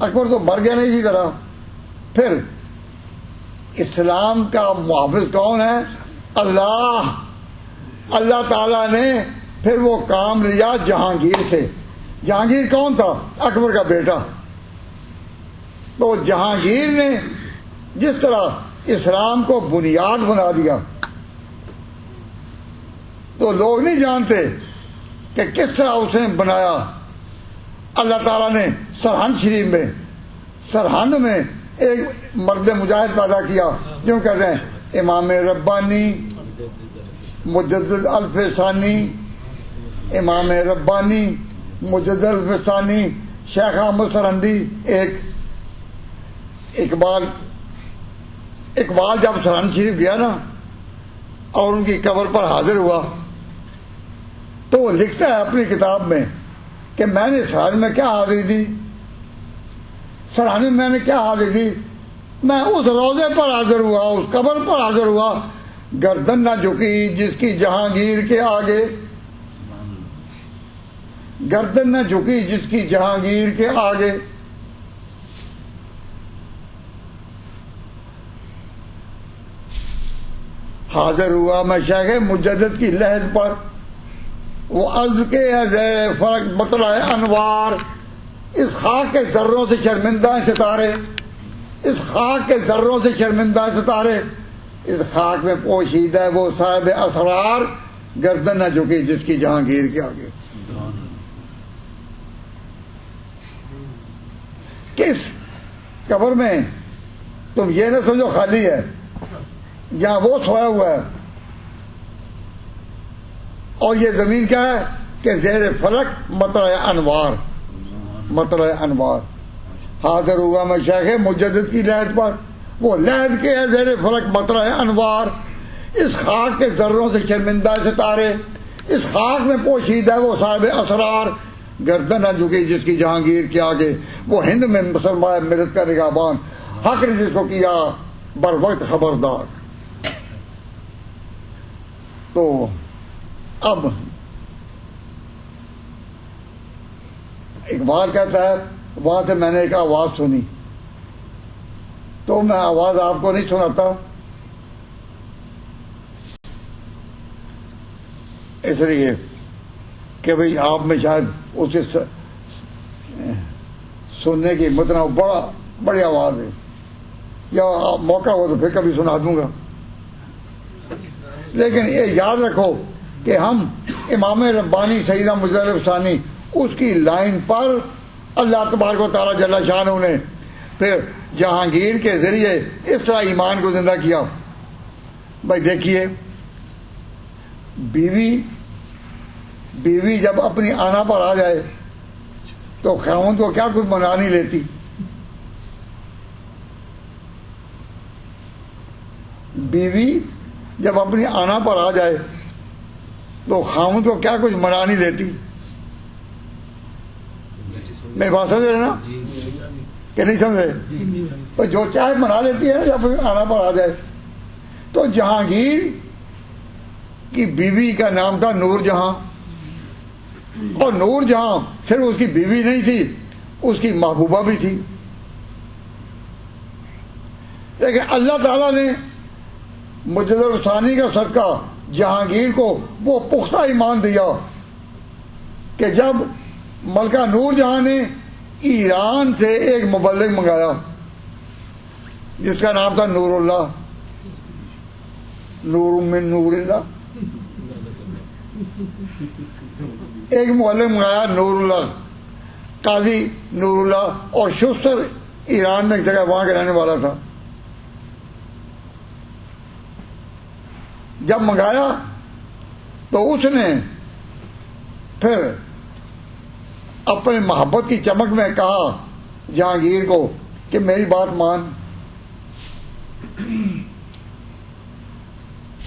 اکبر تو مر گیا نہیں اسی طرح. پھر اسلام کا محافظ کون ہے؟ اللہ. اللہ تعالیٰ نے پھر وہ کام لیا جہانگیر سے. جہانگیر کون تھا؟ اکبر کا بیٹا. تو جہانگیر نے جس طرح اسلام کو بنیاد بنا دیا تو لوگ نہیں جانتے کہ کس طرح اس نے بنایا. اللہ تعالیٰ نے سرہند شریف میں سرہند میں ایک مرد مجاہد پیدا کیا جو کہتے ہیں امام ربانی مجدد الفسانی. امام ربانی مجدد الفسانی شیخ احمد سرہندی. ایک اقبال جب سرہند شریف گیا نا اور ان کی قبر پر حاضر ہوا تو وہ لکھتا ہے اپنی کتاب میں کہ میں نے سرہند میں کیا حاضری دی. سرہند میں میں نے کیا حاضری دی؟ میں اس روضے پر حاضر ہوا, اس قبر پر حاضر ہوا. گردن نہ جھکی جس کی جہانگیر کے آگے, گردن نہ جھکی جس کی جہانگیر کے آگے. حاضر ہوا میں شیخ مجدد کی لحد پر, وہ عرض کے زیر فرق مطلع انوار. اس خاک کے ذروں سے شرمندہ ہیں ستارے, اس خاک کے ذروں سے شرمندہ ہیں ستارے. اس خاک میں پوشیدہ ہے وہ صاحب اسرار, گردن نہ جھکی جس کی جہانگیر کے آگے. کس قبر میں تم یہ نہ سمجھو خالی ہے, یہاں وہ سویا ہوا ہے اور یہ زمین کیا ہے کہ زیر فلک مطلع انوار. مطلع انوار. حاضر ہوا میں شیخ مجدد کی لحد پر, وہ لحد کے ہے زیر فلک مطلع انوار. اس خاک کے ذروں سے شرمندہ ستارے, اس خاک میں پوشیدہ ہے وہ صاحب اسرار, گردن نہ جھکی جس کی جہانگیر کے آگے. وہ ہند میں مسلمان ملت کا نگہبان, حق نے جس کو کیا بر وقت خبردار. تو اب اقبال کہتا ہے وہاں سے میں نے ایک آواز سنی, تو میں آواز آپ کو نہیں سناتا اس لیے کہ بھئی آپ میں شاید اسے سننے کی ہمت نہ ہو. بڑی آواز ہے, یا موقع ہو تو پھر کبھی سنا دوں گا. لیکن یہ یاد رکھو کہ ہم امام ربانی سیدہ مجدد الفسانی اس کی لائن پر اللہ تبارک و تعالیٰ جل شانہ نے پھر جہانگیر کے ذریعے اس طرح ایمان کو زندہ کیا. بھائی دیکھیے, بیوی جب اپنی آنا پر آ جائے تو خاوند کو کیا کچھ منا نہیں لیتی. بیوی جب اپنی آنا پر آ جائے تو خاوند کو کیا کچھ منا نہیں لیتی. میں بات سمجھ رہے نا کہ نہیں سمجھ رہے؟ تو جو چاہے منا لیتی ہے نا جب آنا پر آ جائے. تو جہانگیر کی بیوی کا نام تھا نور جہاں, اور نور جہاں صرف اس کی بیوی نہیں تھی, اس کی محبوبہ بھی تھی. لیکن اللہ تعالیٰ نے مجدد الفسانی کا صدقہ جہانگیر کو وہ پختہ ایمان دیا کہ جب ملکہ نور جہاں نے ایران سے ایک مبلغ منگایا جس کا نام تھا نور اللہ, نور من نور اللہ, ایک مبلغ منگایا نور اللہ, قاضی نور اللہ, اور شستر ایران میں ایک جگہ وہاں کا رہنے والا تھا. جب منگایا تو اس نے پھر اپنے محبت کی چمک میں کہا جہانگیر کو کہ میری بات مان.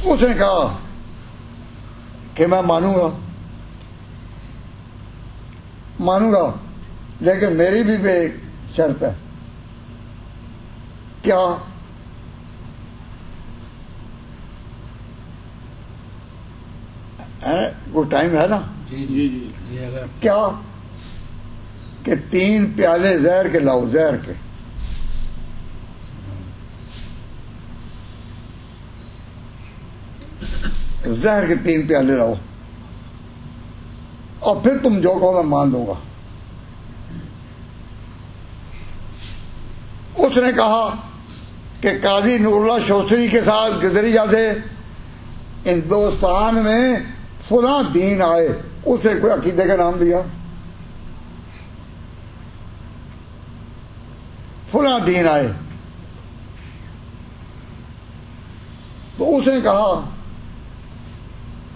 اس نے کہا کہ میں مانوں گا لیکن میری بھی ایک شرط ہے. کیا؟ وہ ٹائم ہے نا؟ جی کیا؟ کہ 3 پیالے زہر کے لاؤ، زہر کے. زہر کے 3 پیالے لاؤ اور پھر تم جو کہو میں مان لوں گا. اس نے کہا کہ قاضی نور اللہ شوستری کے ساتھ کے ذریعہ سے ہندوستان میں فلاں دین آئے. اس نے کوئی عقیدے کا نام دیا، فلاں دین آئے. تو اس نے کہا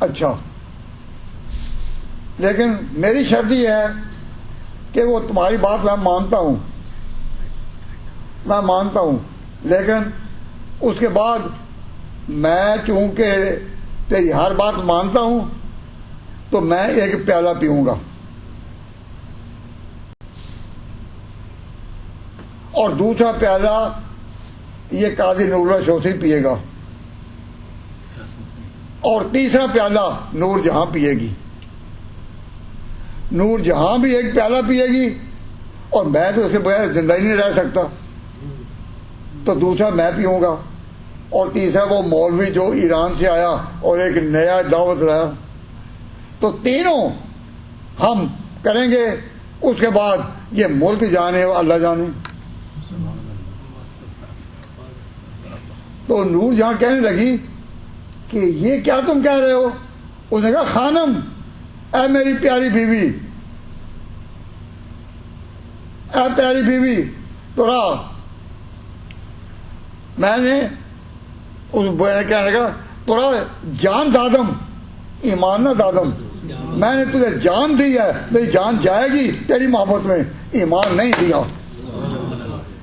اچھا، لیکن میری شرط یہ ہے کہ وہ تمہاری بات میں مانتا ہوں، لیکن اس کے بعد میں چونکہ تیری ہر بات مانتا ہوں تو میں ایک پیالہ پیوں گا اور دوسرا پیالہ یہ قاضی نور اللہ شوستری پیے گا اور تیسرا پیالہ نور جہاں پیے گی. نور جہاں بھی ایک پیالہ پیے گی اور میں تو اس کے بغیر زندہ ہی نہیں رہ سکتا، تو دوسرا میں پیوں گا اور تیسرا وہ مولوی جو ایران سے آیا اور ایک نیا دعوت لایا. تو تینوں ہم کریں گے. اس کے بعد یہ ملک جانے اللہ جانے. تو نور جہاں کہنے لگی کہ یہ کیا تم کہہ رہے ہو؟ اس نے کہا خانم، اے میری پیاری بیوی، اے پیاری بیوی، تو میں نے اس بوئے نے کہنے لگا تو جان دادم ایمان نہ دادم، میں نے تجھے جان دی ہے، میری جان جائے گی تیری محبت میں، ایمان نہیں دیا.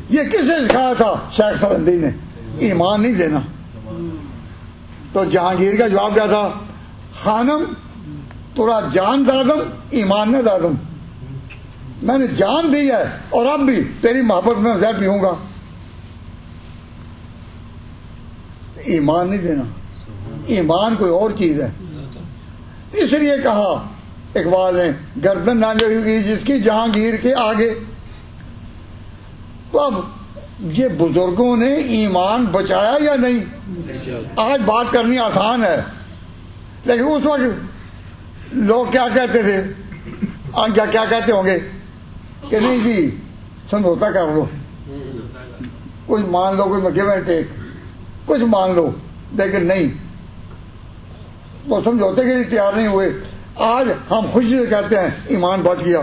یہ کس نے سکھایا تھا؟ شیخ سرندی نے، ایمان نہیں دینا. تو جہانگیر کا جواب کیا تھا؟ خانم تورا جان دادم ایمان نہ دادم، میں نے جان دی ہے اور اب بھی تیری محبت میں زہر پیوں گا. ایمان نہیں دینا، ایمان کوئی اور چیز ہے. اس لیے کہا اقبال نے گردن نہ لگی جس کی جہانگیر کے آگے. تو اب یہ بزرگوں نے ایمان بچایا یا نہیں؟ آج بات کرنی آسان ہے، لیکن اس وقت لوگ کیا کہتے تھے؟ کیا کہتے ہوں گے کہ نہیں جی سمجھوتا کر لو، کچھ مان لو، کوئی گیو اینڈ ٹیک، کچھ مان لو. لیکن نہیں، وہ سمجھوتے کے لیے تیار نہیں ہوئے. آج ہم خوشی سے کہتے ہیں ایمان بچ گیا.